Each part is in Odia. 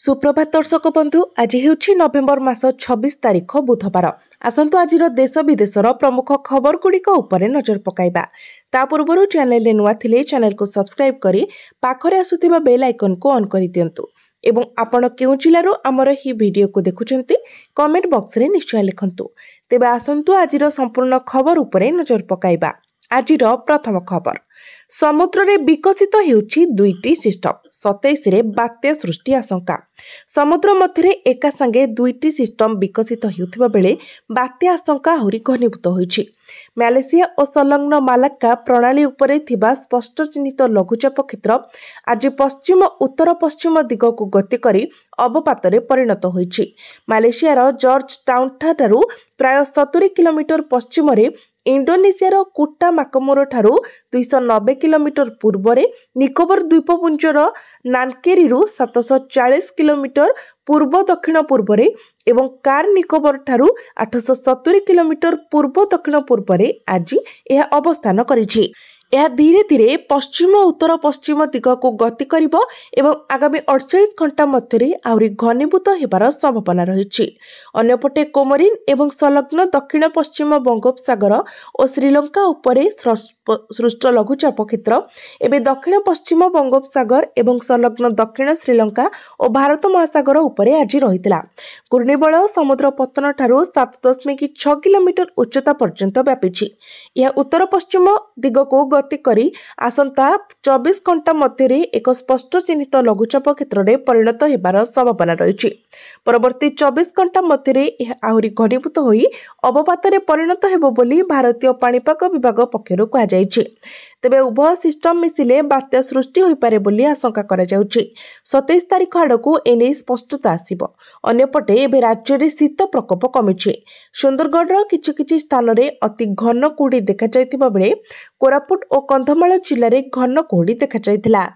सुप्रभात दर्शक बंधु आज हेउछि नवेम्बर मास 26 तारिख बुधवार। आसंतु आजिर देश विदेशर प्रमुख खबर गुड़िक उपरे नजर पकाइबा। ता पूर्व चैनल नुआ थिले चैनल को सब्सक्राइब करी पाखरे आसुथिबा बेल आइकन को ऑन करि दियंतु एवं आपण केउ जिल्लारो हमर ही वीडियो को देखुचंती कमेंट बॉक्स रे निश्चय लिखंतु। तेबे आसंतु आजिर संपूर्ण खबर उपरे नजर पकाइबा। आजिर प्रथम खबर, समुद्र रे विकसित हेउछि दुईटी सिस्टम, 27 रे बात्या सृष्टि आशंका। समुद्र मध्य एका संगे दुईटी सिस्टम विकसित हेउथिबा बेले बात्या आशंका आहुरी घनीभूत होइछि। मालेशिया और संलग्न मालाक्का प्रणाली उपरे थिबा स्पष्ट चिन्हित लघुचाप क्षेत्र आज पश्चिम उत्तर पश्चिम दिग को गति करी अवपात परिणत होइछि। मालेशियार जॉर्ज टाउन ठारू प्राय 70 किलोमीटर पश्चिम रे इंडोनेशियार कुटा माकमुरो ठारू 290 किलोमीटर पूर्व निकोबर द्वीपपुंजर नानकेरीरू 740 किलोमीटर पूर्व दक्षिण पूर्व एवं कार निकोबर ठारू 870 किलोमीटर पूर्व दक्षिण पूर्व आज यह अवस्थान करिछि। यह धीरे धीरे पश्चिम उत्तर पश्चिम दिग को गति करिबो एवं आगामी 48 घंटा मध्य आहुरी घनीभूत हेबार संभावना रही। अन्यपटे कोमोरिन एवं संलग्न दक्षिण पश्चिम बंगोपसागर और श्रीलंका उपरे सृष्ट लघुचाप क्षेत्र एवं दक्षिण पश्चिम बंगोपसागर एवं संलग्न दक्षिण श्रीलंका और भारत महासागर उपरे आज रहितला। घूर्णिबलय समुद्र पतन ठारू 7.6 किलोमीटर उच्चता पर्यंत व्यापीछि। यह उत्तर पश्चिम दिग को गति करी आसंता 24 घंटा मध्य एक स्पष्ट चिन्हित लघुचाप क्षेत्र में परिणत हेबार संभावना रही। परवर्ती 24 घंटा मध्य आहुरी घनीभूत होई अवपात परिणत हेबो बोली भारतीय पाणीपाग विभाग पक्षरु कहुଯାଇଛି। तेबे उभय सिस्टम मिसिले बात्या सृष्टि होई पारे बोली आशंका करा जाउछि। 27 तारिख आडकू एने स्पष्टता आसिबो। अन्यपटे एबे राज्य रे शीत प्रकोप कमिछि। सुंदरगढ़ किछि किछि स्थान रे अति घन कुहुडी देखा जायतिबा बेले कोरापुट और कंधमाल जिल्ला रे घन कुहुडी देखा जायतिला।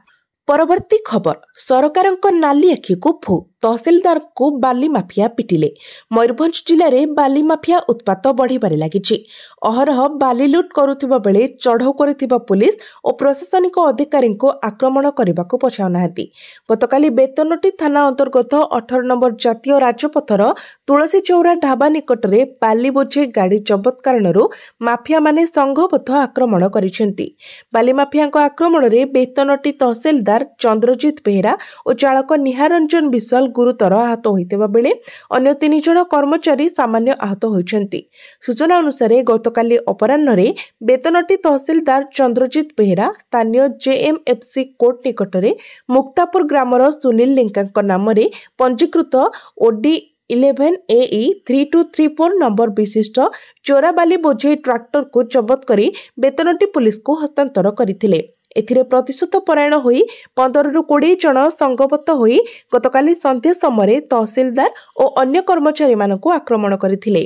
परवर्ती खबर, सरकारक नाली आखि को फू, तहसिलदार को बाली माफिया पिटिले। मयूरभंज जिले में बाली माफिया उत्पात बढ़िबारे लागिछि। अहरह बाली लुट करुथिबा बेले चढ़ाऊ करिथिबा पुलिस और प्रशासनिक अधिकारी को आक्रमण करने पछाउनाहांती। गतकाली बेतनटी थाना अंतर्गत 18 नंबर जातीय राजपथर तुलसी चौरा ढाबा निकट में बाली बोझे गाड़ी जबत कारणरू माफिया माने संघबद्ध आक्रमण करिसेंती। बाली माफिया आक्रमण में बेतनटी तहसिलदार चंद्रजीत बेहेरा और चालक निहार रंजन विश्वाल गुरुतर आहत होइतेबा बेले अन्य 3 जन कर्मचारी सामान्य आहत होइछन्ति। सूचना अनुसार गतकाली अपराह्न रे बेतनटी तहसिलदार चंद्रजीत बेहेरा स्थानीय जेएमएफसी कोर्ट निकट में मुक्तापुर ग्रामर सुनील लेंका नाम रे पंजीकृत ओडी 11 AE 3234 नंबर विशिष्ट चोराबाली बोझे ट्रैक्टर को जबत करी बेतनटी पुलिस को हस्तांतर करथिले। एथिरे प्रतिशत परायण होई 15 रु 20 जन संघबद्ध होई गतकाली संध्या समय तहसिलदार और अन्य कर्मचारी मानकु आक्रमण करथिले।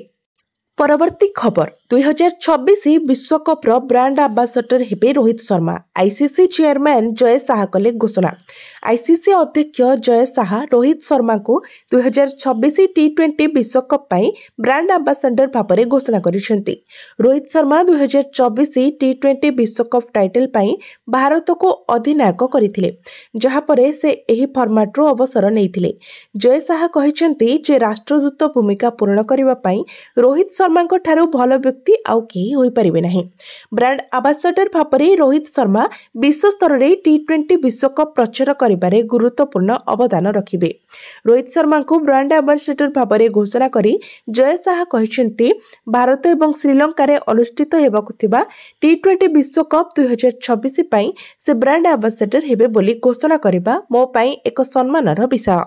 परवर्ती खबर, 2026 विश्वकप ब्रांड आंबासडर हेबे रोहित शर्मा। आईसीसी चेयरमैन जय शाह कले घोषणा। आईसीसी अध्यक्ष जय शाह रोहित शर्मा को 2026 T20 विश्वकप पाई ब्रांड आंबासडर भाव घोषणा करिसेंती। रोहित शर्मा 2024 T20 विश्वकप टाइटल पाई भारत को अधिनायक करथिले, जहा परे से एही फॉर्मेट रो अवसर नेइथिले। जय शाह कहिसेंती जे राष्ट्रदूत भूमिका पूर्ण करिबा पाई रोहित शर्मा ठारू भल व्यक्ति आउ केही होई परिबे नाही। ब्रांड आंबासडर भापरे रोहित शर्मा विश्व स्तर रे T20 विश्वकप प्रचार करिबारे गुरुत्वपूर्ण अवदान रखिबे। रोहित शर्मा को ब्रांड आंबासडर भापरे घोषणा करी जय शाह कहिसेंती भारत एवं श्रीलंका रे अनुष्ठित हेबाकु थिबा T20 विश्वकप 2026 पाई से ब्रांड आंबासडर हेबे बोली घोषणा करिबा मो पाई एक सम्मानर विषय।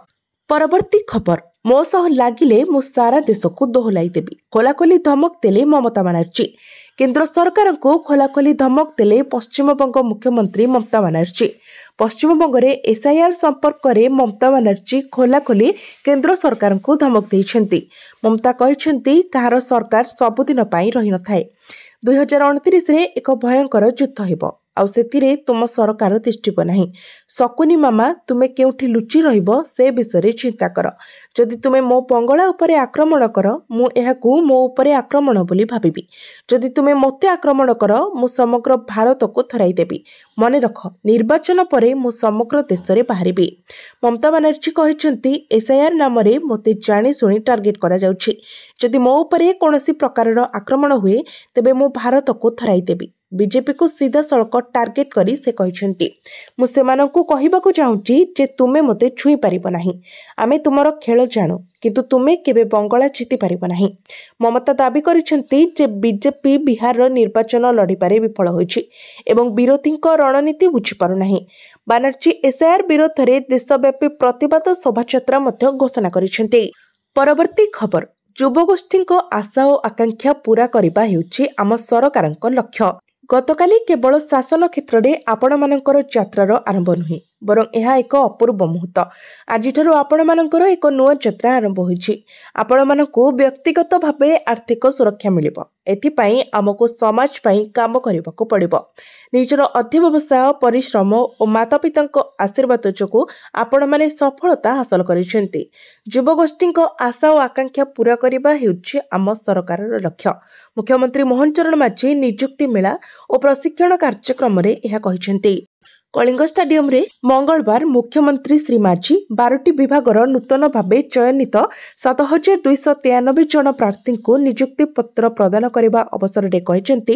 परवर्ती खबर, मो सह लागिले मु सारा देश को दोहलाई देबी, खोलाखोली धमक देले ममता बनर्जी। केंद्र सरकार को खोलाखोली धमक देले पश्चिमबंग मुख्यमंत्री ममता बनर्जी। पश्चिमबंग रे एसआईआर संपर्क में ममता बनर्जी खोलाखोली केंद्र सरकार को धमक देइछन्ती। ममता कहिछन्ती कहार सरकार सबुदिन पाई रही न थाए। 2029 रे एक भयंकर युद्ध हेबो। ଆଉ ସେଥିରେ ତୁମ ସରକାର ତିଷ୍ଠିବ ନାହିଁ। ଶକୁନି ମାମା, ତୁମେ କେଉଁଠି ଲୁଚି ରହିବ ସେ ବିଷୟରେ ଚିନ୍ତା କର। ଯଦି ତୁମେ ମୋ ବଙ୍ଗଳା ଉପରେ ଆକ୍ରମଣ କର, ମୁଁ ଏହାକୁ ମୋ ଉପରେ ଆକ୍ରମଣ ବୋଲି ଭାବିବି। ଯଦି ତୁମେ ମୋତେ ଆକ୍ରମଣ କର, ମୁଁ ସମଗ୍ର ଭାରତକୁ ଥରାଇ ଦେବି। ମନେ ରଖ, ନିର୍ବାଚନ ପରେ ମୁଁ ସମଗ୍ର ଦେଶରେ ବାହାରିବି। ମମତା ବାନାର୍ଜୀ କହିଛନ୍ତି, ଏସ୍ଆଇଆର୍ ନାମରେ ମୋତେ ଜାଣିଶୁଣି ଟାର୍ଗେଟ କରାଯାଉଛି। ଯଦି ମୋ ଉପରେ କୌଣସି ପ୍ରକାରର ଆକ୍ରମଣ ହୁଏ, ତେବେ ମୁଁ ଭାରତକୁ ଥରାଇ ଦେବି। ବିଜେପିକୁ ସିଧାସଳଖ ଟାର୍ଗେଟ କରି ସେ କହିଛନ୍ତି, ମୁଁ ସେମାନଙ୍କୁ କହିବାକୁ ଚାହୁଁଛି ଯେ ତୁମେ ମୋତେ ଛୁଇଁ ପାରିବ ନାହିଁ। ଆମେ ତୁମର ଖେଳ ଜାଣୁ, କିନ୍ତୁ ତୁମେ କେବେ ବଙ୍ଗଳା ଜିତି ପାରିବ ନାହିଁ। ମମତା ଦାବି କରିଛନ୍ତି ଯେ ବିଜେପି ବିହାରର ନିର୍ବାଚନ ଲଢ଼ିବାରେ ବିଫଳ ହୋଇଛି ଏବଂ ବିରୋଧୀଙ୍କ ରଣନୀତି ବୁଝିପାରୁନାହିଁ। ବାନାର୍ଜୀ ଏସ୍ଆଇଆର୍ ବିରୋଧରେ ଦେଶବ୍ୟାପୀ ପ୍ରତିବାଦ ଶୋଭାଯାତ୍ରା ମଧ୍ୟ ଘୋଷଣା କରିଛନ୍ତି। ପରବର୍ତ୍ତୀ ଖବର, ଯୁବଗୋଷ୍ଠୀଙ୍କ ଆଶା ଓ ଆକାଂକ୍ଷା ପୂରା କରିବା ହେଉଛି ଆମ ସରକାରଙ୍କ ଲକ୍ଷ୍ୟ। ଗତକାଲି କେବଳ ଶାସନ କ୍ଷେତ୍ରରେ ଆପଣମାନଙ୍କର ଯାତ୍ରାର ଆରମ୍ଭ ନୁହେଁ, ବରଂ ଏହା ଏକ ଅପୂର୍ବ ମୁହୂର୍ତ୍ତ। ଆଜିଠାରୁ ଆପଣମାନଙ୍କର ଏକ ନୂଆ ଯାତ୍ରା ଆରମ୍ଭ ହୋଇଛି। ଆପଣମାନଙ୍କୁ ବ୍ୟକ୍ତିଗତ ଭାବେ ଆର୍ଥିକ ସୁରକ୍ଷା ମିଳିବ। ଏଥିପାଇଁ ଆମକୁ ସମାଜ ପାଇଁ କାମ କରିବାକୁ ପଡ଼ିବ। ନିଜର ଅଧ୍ୟବସାୟ, ପରିଶ୍ରମ ଓ ମାତାପିତାଙ୍କ ଆଶୀର୍ବାଦ ଯୋଗୁଁ ଆପଣମାନେ ସଫଳତା ହାସଲ କରିଛନ୍ତି। ଯୁବଗୋଷ୍ଠୀଙ୍କ ଆଶା ଓ ଆକାଂକ୍ଷା ପୂରା କରିବା ହେଉଛି ଆମ ସରକାରର ଲକ୍ଷ୍ୟ। ମୁଖ୍ୟମନ୍ତ୍ରୀ ମୋହନ ଚରଣ ମାଝୀ ନିଯୁକ୍ତି ମେଳା ଓ ପ୍ରଶିକ୍ଷଣ କାର୍ଯ୍ୟକ୍ରମରେ ଏହା କହିଛନ୍ତି। କଳିଙ୍ଗ ଷ୍ଟାଡିୟମରେ ମଙ୍ଗଳବାର ମୁଖ୍ୟମନ୍ତ୍ରୀ ଶ୍ରୀ ମାଝୀ 12ଟି ବିଭାଗର ନୂତନ ଭାବେ ଚୟନିତ 7,293 ଜଣ ପ୍ରାର୍ଥୀଙ୍କୁ ନିଯୁକ୍ତି ପତ୍ର ପ୍ରଦାନ କରିବା ଅବସରରେ କହିଛନ୍ତି,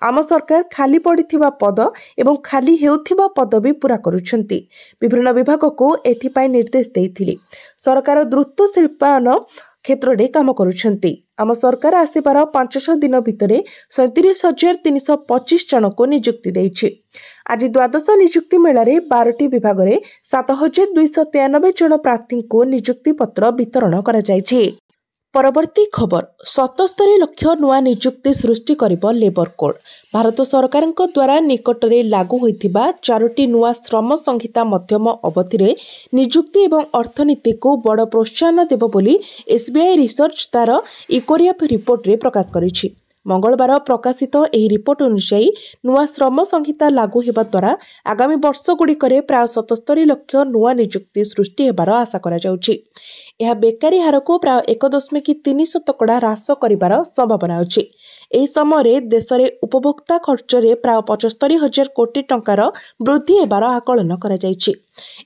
ଆମ ସରକାର ଖାଲି ପଡ଼ିଥିବା ପଦ ଏବଂ ଖାଲି ହେଉଥିବା ପଦବୀ ପୂରା କରୁଛନ୍ତି। ବିଭିନ୍ନ ବିଭାଗକୁ ଏଥିପାଇଁ ନିର୍ଦ୍ଦେଶ ଦେଇଥିଲି। ସରକାର ଦ୍ରୁତ ଶିଳ୍ପାୟନ କ୍ଷେତ୍ରରେ କାମ କରୁଛନ୍ତି। ଆମ ସରକାର ଆସିବାର 500 ଦିନ ଭିତରେ 37,325 ଜଣଙ୍କୁ ନିଯୁକ୍ତି ଦେଇଛି। ଆଜି ଦ୍ୱାଦଶ ନିଯୁକ୍ତି ମେଳାରେ 12ଟି ବିଭାଗରେ 7,293 ଜଣ ପ୍ରାର୍ଥୀଙ୍କୁ ନିଯୁକ୍ତି ପତ୍ର ବିତରଣ କରାଯାଇଛି। ପରବର୍ତ୍ତୀ ଖବର, 77 ଲକ୍ଷ ନୂଆ ନିଯୁକ୍ତି ସୃଷ୍ଟି କରିବ ଲେବର କୋଡ୍। ଭାରତ ସରକାରଙ୍କ ଦ୍ୱାରା ନିକଟରେ ଲାଗୁ ହୋଇଥିବା 4ଟି ନୂଆ ଶ୍ରମ ସଂହିତା ମଧ୍ୟମ ଅବଧିରେ ନିଯୁକ୍ତି ଏବଂ ଅର୍ଥନୀତିକୁ ବଡ଼ ପ୍ରୋତ୍ସାହନ ଦେବ ବୋଲି ଏସ୍ବିଆଇ ରିସର୍ଚ୍ଚ ତାର ଇକୋରିଆଫ ରିପୋର୍ଟରେ ପ୍ରକାଶ କରିଛି। ମଙ୍ଗଳବାର ପ୍ରକାଶିତ ଏହି ରିପୋର୍ଟ ଅନୁଯାୟୀ ନୂଆ ଶ୍ରମ ସଂହିତା ଲାଗୁ ହେବା ଦ୍ୱାରା ଆଗାମୀ ବର୍ଷଗୁଡ଼ିକରେ ପ୍ରାୟ 77 ଲକ୍ଷ ନୂଆ ନିଯୁକ୍ତି ସୃଷ୍ଟି ହେବାର ଆଶା କରାଯାଉଛି। ଏହା ବେକାରୀ ହାରକୁ ପ୍ରାୟ 1.3% ହ୍ରାସ କରିବାର ସମ୍ଭାବନା ଅଛି। ଏହି ସମୟରେ ଦେଶରେ ଉପଭୋକ୍ତା ଖର୍ଚ୍ଚରେ ପ୍ରାୟ 75,000 କୋଟି ଟଙ୍କାର ବୃଦ୍ଧି ହେବାର ଆକଳନ କରାଯାଇଛି।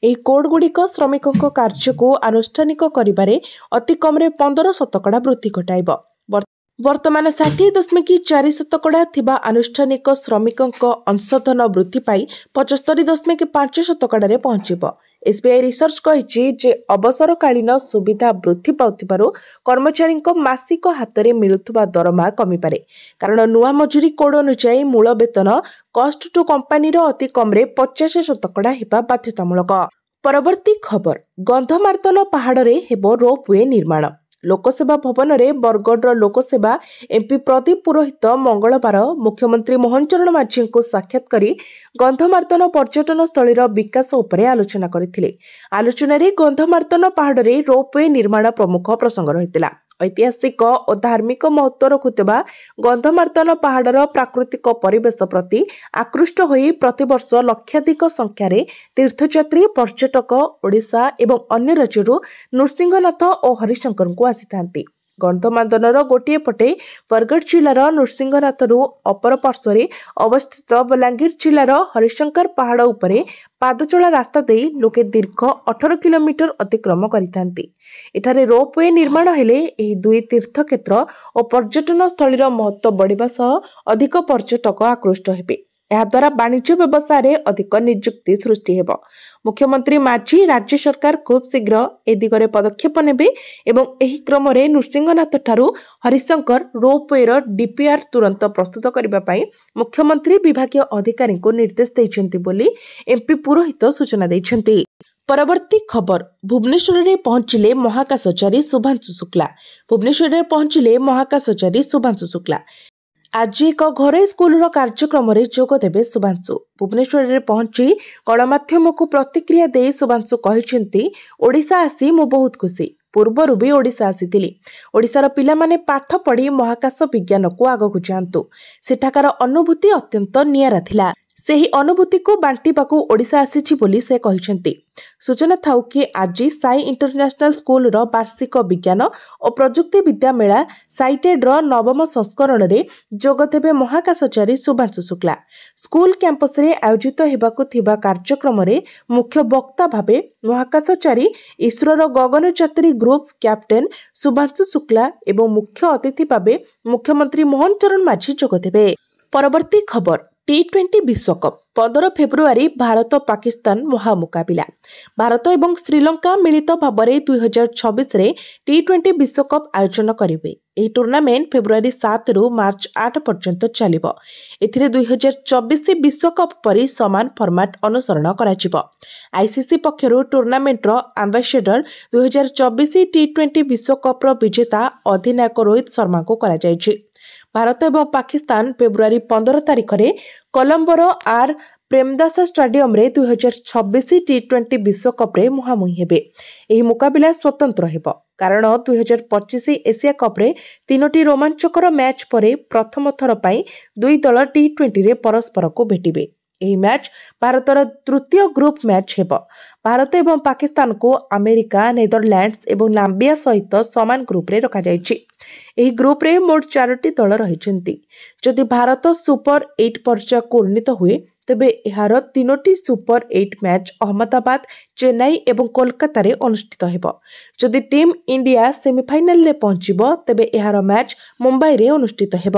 ଏହି କୋଡ୍ଗୁଡ଼ିକ ଶ୍ରମିକଙ୍କ କାର୍ଯ୍ୟକୁ ଆନୁଷ୍ଠାନିକ କରିବାରେ ଅତି କମ୍ରେ 15% ବୃଦ୍ଧି ଘଟାଇବ। ବର୍ତ୍ତମାନ 60.4% ଥିବା ଆନୁଷ୍ଠାନିକ ଶ୍ରମିକଙ୍କ ଅଂଶଧନ ବୃଦ୍ଧି ପାଇ 75.5%ରେ ପହଞ୍ଚିବ। ଏସ୍ବିଆଇ ରିସର୍ଚ୍ଚ କହିଛି ଯେ ଅବସରକାଳୀନ ସୁବିଧା ବୃଦ୍ଧି ପାଉଥିବାରୁ କର୍ମଚାରୀଙ୍କ ମାସିକ ହାତରେ ମିଳୁଥିବା ଦରମା କମିପାରେ। କାରଣ ନୂଆ ମଜୁରୀ କୋଡ୍ ଅନୁଯାୟୀ ମୂଳ ବେତନ କଷ୍ଟ ଟୁ କମ୍ପାନୀର ଅତି କମ୍ରେ 50% ହେବା ବାଧ୍ୟତାମୂଳକ। ପରବର୍ତ୍ତୀ ଖବର, ଗନ୍ଧମାର୍ଦ୍ଦନ ପାହାଡ଼ରେ ହେବ ରୋପୱେ ନିର୍ମାଣ। ଲୋକସେବା ଭବନରେ ବରଗଡ଼ର ଲୋକସେବା ଏମ୍ପି ପ୍ରଦୀପ ପୁରୋହିତ ମଙ୍ଗଳବାର ମୁଖ୍ୟମନ୍ତ୍ରୀ ମୋହନ ଚରଣ ମାଝୀଙ୍କୁ ସାକ୍ଷାତ କରି ଗନ୍ଧମାର୍ଦ୍ଦନ ପର୍ଯ୍ୟଟନ ସ୍ଥଳୀର ବିକାଶ ଉପରେ ଆଲୋଚନା କରିଥିଲେ। ଆଲୋଚନାରେ ଗନ୍ଧମାର୍ଦ୍ଦନ ପାହାଡ଼ରେ ରୋପୱେ ନିର୍ମାଣ ପ୍ରମୁଖ ପ୍ରସଙ୍ଗ ରହିଥିଲା। ଐତିହାସିକ ଓ ଧାର୍ମିକ ମହତ୍ତ୍ୱ ରଖୁଥିବା ଗନ୍ଧମାର୍ଦ୍ଦନ ପାହାଡ଼ର ପ୍ରାକୃତିକ ପରିବେଶ ପ୍ରତି ଆକୃଷ୍ଟ ହୋଇ ପ୍ରତିବର୍ଷ ଲକ୍ଷାଧିକ ସଂଖ୍ୟାରେ ତୀର୍ଥଯାତ୍ରୀ ପର୍ଯ୍ୟଟକ ଓଡ଼ିଶା ଏବଂ ଅନ୍ୟ ରାଜ୍ୟରୁ ନୃସିଂହନାଥ ଓ ହରିଶଙ୍କରଙ୍କୁ ଆସିଥାନ୍ତି। ଗନ୍ଧମାର୍ଦ୍ଦନର ଗୋଟିଏ ପଟେ ବରଗଡ଼ ଜିଲ୍ଲାର ନୃସିଂହନାଥରୁ ଅପର ପାର୍ଶ୍ୱରେ ଅବସ୍ଥିତ ବଲାଙ୍ଗୀର ଜିଲ୍ଲାର ହରିଶଙ୍କର ପାହାଡ଼ ଉପରେ ପାଦଚଳା ରାସ୍ତା ଦେଇ ଲୋକେ ଦୀର୍ଘ 18 କିଲୋମିଟର ଅତିକ୍ରମ କରିଥାନ୍ତି। ଏଠାରେ ରୋପୱେ ନିର୍ମାଣ ହେଲେ ଏହି ଦୁଇ ତୀର୍ଥକ୍ଷେତ୍ର ଓ ପର୍ଯ୍ୟଟନ ସ୍ଥଳୀର ମହତ୍ତ୍ୱ ବଢ଼ିବା ସହ ଅଧିକ ପର୍ଯ୍ୟଟକ ଆକୃଷ୍ଟ ହେବେ। ଏହାଦ୍ୱାରା ବାଣିଜ୍ୟ ବ୍ୟବସାୟରେ ଅଧିକ ନିଯୁକ୍ତି ସୃଷ୍ଟି ହେବ। ମୁଖ୍ୟମନ୍ତ୍ରୀ ମାଝୀ ରାଜ୍ୟ ସରକାର ଖୁବ୍ ଶୀଘ୍ର ଏ ଦିଗରେ ପଦକ୍ଷେପ ନେବେ ଏବଂ ଏହି କ୍ରମରେ ନୃସିଂହନାଥଠାରୁ ହରିଶଙ୍କର ରୋପୱେର ଡିପିଆର୍ ତୁରନ୍ତ ପ୍ରସ୍ତୁତ କରିବା ପାଇଁ ମୁଖ୍ୟମନ୍ତ୍ରୀ ବିଭାଗୀୟ ଅଧିକାରୀଙ୍କୁ ନିର୍ଦ୍ଦେଶ ଦେଇଛନ୍ତି ବୋଲି ଏମ୍ପି ପୁରୋହିତ ସୂଚନା ଦେଇଛନ୍ତି। ପରବର୍ତ୍ତୀ ଖବର, ଭୁବନେଶ୍ୱରରେ ପହଞ୍ଚିଲେ ମହାକାଶଚାରୀ ଶୁଭ୍ରାଂଶୁ ଶୁକ୍ଲା। ଭୁବନେଶ୍ୱରରେ ପହଞ୍ଚିଲେ ମହାକାଶଚାରୀ ଶୁଭ୍ରାଂଶୁ ଶୁକ୍ଲା। ଆଜି ଏକ ଘରୋଇ ସ୍କୁଲର କାର୍ଯ୍ୟକ୍ରମରେ ଯୋଗ ଦେବେ ଶୁଭ୍ରାଂଶୁ। ଭୁବନେଶ୍ୱରରେ ପହଞ୍ଚି ଗଣମାଧ୍ୟମକୁ ପ୍ରତିକ୍ରିୟା ଦେଇ ଶୁଭ୍ରାଂଶୁ କହିଛନ୍ତି, ଓଡ଼ିଶା ଆସି ମୁଁ ବହୁତ ଖୁସି। ପୂର୍ବରୁ ବି ଓଡ଼ିଶା ଆସିଥିଲି। ଓଡ଼ିଶାର ପିଲାମାନେ ପାଠ ପଢ଼ି ମହାକାଶ ବିଜ୍ଞାନକୁ ଆଗକୁ ଯାଆନ୍ତୁ। ସେଠାକାର ଅନୁଭୂତି ଅତ୍ୟନ୍ତ ନିଆରା ଥିଲା। ସେହି ଅନୁଭୂତିକୁ ବାଣ୍ଟିବାକୁ ଓଡ଼ିଶା ଆସିଛି ବୋଲି ସେ କହିଛନ୍ତି। ସୂଚନା ଥାଉ କି ଆଜି ସାଇ ଇଣ୍ଟରନ୍ୟାସନାଲ ସ୍କୁଲର ବାର୍ଷିକ ବିଜ୍ଞାନ ଓ ପ୍ରଯୁକ୍ତି ବିଦ୍ୟା ମେଳା ସାଇଟେଡ୍ର ନବମ ସଂସ୍କରଣରେ ଯୋଗଦେବେ ମହାକାଶଚାରୀ ଶୁଭାଂଶୁ ଶୁକ୍ଲା। ସ୍କୁଲ କ୍ୟାମ୍ପସରେ ଆୟୋଜିତ ହେବାକୁ ଥିବା କାର୍ଯ୍ୟକ୍ରମରେ ମୁଖ୍ୟ ବକ୍ତା ଭାବେ ମହାକାଶଚାରୀ ଇସ୍ରୋର ଗଗନଯାତ୍ରୀ ଗ୍ରୁପ କ୍ୟାପ୍ଟେନ ଶୁଭାଂଶୁ ଶୁକ୍ଲା ଏବଂ ମୁଖ୍ୟ ଅତିଥି ଭାବେ ମୁଖ୍ୟମନ୍ତ୍ରୀ ମୋହନ ଚରଣ ମାଝୀ ଯୋଗଦେବେ। ପରବର୍ତ୍ତୀ ଖବର ଟି20 ବିଶ୍ୱକପ 15 ଫେବୃଆରୀ ଭାରତ ପାକିସ୍ତାନ ମହାମୁକାବିଲା। ଭାରତ ଏବଂ ଶ୍ରୀଲଙ୍କା ମିଳିତ ଭାବରେ 2026ରେ ଟି20 ବିଶ୍ୱକପ ଆୟୋଜନ କରିବେ। ଏହି ଟୁର୍ଣ୍ଣାମେଣ୍ଟ ଫେବୃଆରୀ 7ରୁ ମାର୍ଚ୍ଚ 8 ପର୍ଯ୍ୟନ୍ତ ଚାଲିବ। ଏଥିରେ 2024 ବିଶ୍ୱକପ ପରି ସମାନ ଫର୍ମାଟ ଅନୁସରଣ କରାଯିବ। ଆଇସିସି ପକ୍ଷରୁ ଟୁର୍ଣ୍ଣାମେଣ୍ଟର ଆମ୍ବାସେଡର 2024 ଟି20 ବିଶ୍ୱକପର ବିଜେତା ଅଧିନାୟକ ରୋହିତ ଶର୍ମାଙ୍କୁ କରାଯାଇଛି। ଭାରତ ଏବଂ ପାକିସ୍ତାନ ଫେବୃଆରୀ 15 ତାରିଖରେ କଲମ୍ବୋର ଆର୍ ପ୍ରେମଦାସା ଷ୍ଟାଡିୟମରେ 2026 ଟି20 ବିଶ୍ୱକପରେ ମୁହାଁମୁହିଁ ହେବେ। ଏହି ମୁକାବିଲା ସ୍ୱତନ୍ତ୍ର ହେବ କାରଣ 2025 ଏସିଆ କପ୍ରେ 3ଟି ରୋମାଞ୍ଚକର ମ୍ୟାଚ୍ ପରେ ପ୍ରଥମ ଥର ପାଇଁ ଦୁଇ ଦଳ ଟି20ରେ ପରସ୍ପରକୁ ଭେଟିବେ। ଏହି ମ୍ୟାଚ୍ ଭାରତର ତୃତୀୟ ଗ୍ରୁପ ମ୍ୟାଚ୍ ହେବ। ଭାରତ ଏବଂ ପାକିସ୍ତାନକୁ ଆମେରିକା, ନେଦରଲ୍ୟାଣ୍ଡସ ଏବଂ ନାମ୍ବିଆ ସହିତ ସମାନ ଗ୍ରୁପରେ ରଖାଯାଇଛି। ଏହି ଗ୍ରୁପରେ ମୋଟ 4ଟି ଦଳ ରହିଛନ୍ତି। ଯଦି ଭାରତ ସୁପର 8 ପର୍ଯ୍ୟାୟକୁ ଉନ୍ନୀତ ହୁଏ ତେବେ ଏହାର 3ଟି ସୁପର 8 ମ୍ୟାଚ୍ ଅହମ୍ମଦାବାଦ, ଚେନ୍ନାଇ ଏବଂ କୋଲକାତାରେ ଅନୁଷ୍ଠିତ ହେବ। ଯଦି ଟିମ୍ ଇଣ୍ଡିଆ ସେମିଫାଇନାଲରେ ପହଞ୍ଚିବ ତେବେ ଏହାର ମ୍ୟାଚ୍ ମୁମ୍ବାଇରେ ଅନୁଷ୍ଠିତ ହେବ।